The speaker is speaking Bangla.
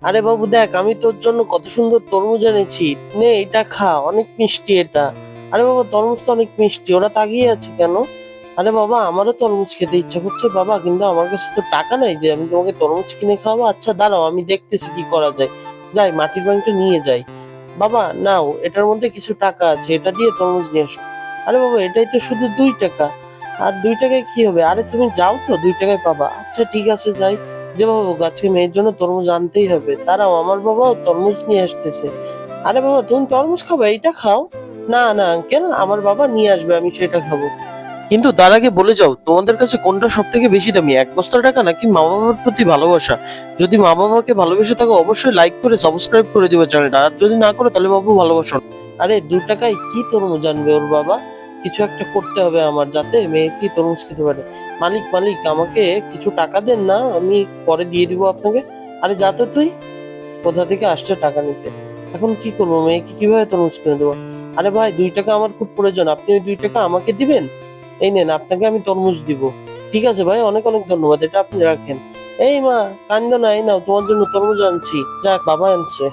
আরে বাবু দেখ, আমি তোর জন্য কত সুন্দর তরমুজ এনেছি, নে এটা খা, অনেক মিষ্টি এটা। আরে বাবা, তরমুজ তো অনেক মিষ্টি, ওরা তাকিয়ে আছে কেন? আরে বাবা, আমারও তরমুজ খেতে ইচ্ছা করছে বাবা, কিন্তু আমার কাছে তো টাকা নাই যে আমি তোমাকে তরমুজ কিনে খাওয়াবো। আচ্ছা দাঁড়াও, আমি দেখতেছি কি করা যায়। যাই মাটির ব্যাংকটা নিয়ে যাই। বাবা নাও, এটার মধ্যে কিছু টাকা আছে, এটা দিয়ে তরমুজ নিয়ে আসো। আরে বাবা, এটাই তো শুধু 2 টাকা। আর 2 টাকায় কি হবে? আরে তুমি যাও তো, 2 টাকায় পাবা। আচ্ছা ঠিক আছে যাই। যে বাবু, আজকে মেয়ের জন্য তরমুজ আনতেই হবে, দাঁড়াও আমার বাবাও তরমুজ নিয়ে আসতেছে। আরে বাবা, তুমি তরমুজ খাবে? এইটা খাও। না না আঙ্কেল, আমার বাবা নিয়ে আসবে, আমি সেটা খাবো। কিন্তু তার আগে বলে যাও, তোমাদের কাছে কোনটা সব থেকে বেশি দামি, 1 বস্তা টাকা নাকি মা বাবার প্রতি ভালোবাসা? যদি মা বাবাকে ভালোবেসে থাকো, অবশ্যই লাইক করে সাবস্ক্রাইব করে দিবে চ্যানেলটা, আর যদি না করো তাহলে বাবু ভালোবাসো না। আরে 2 টাকায় কি তরমুজ আনবে ওর বাবা? কিছু একটা করতে হবে আমার, যাতে মেয়ে কি তরমুজ খেতে পারে। মালিক মালিক, আমাকে কিছু টাকা দেন না, আমি পরে দিয়ে দিব আপনাকে। আরে যা তো তুই, কোথা থেকে আসছে টাকা নিতে। এখন কি করবো, মেয়েকে কিভাবে তরমুজ কিনে দেবো? আরে ভাই, 2 টাকা আমার খুব প্রয়োজন, আপনি ওই 2 টাকা আমাকে দিবেন। এই নেন, আপনাকে আমি তরমুজ দিব। ঠিক আছে ভাই, অনেক অনেক ধন্যবাদ, এটা আপনি রাখেন। এই মা, কান্দো না, এই নাও তোমার জন্য তরমুজ আনছি। যাক, বাবা আনছে।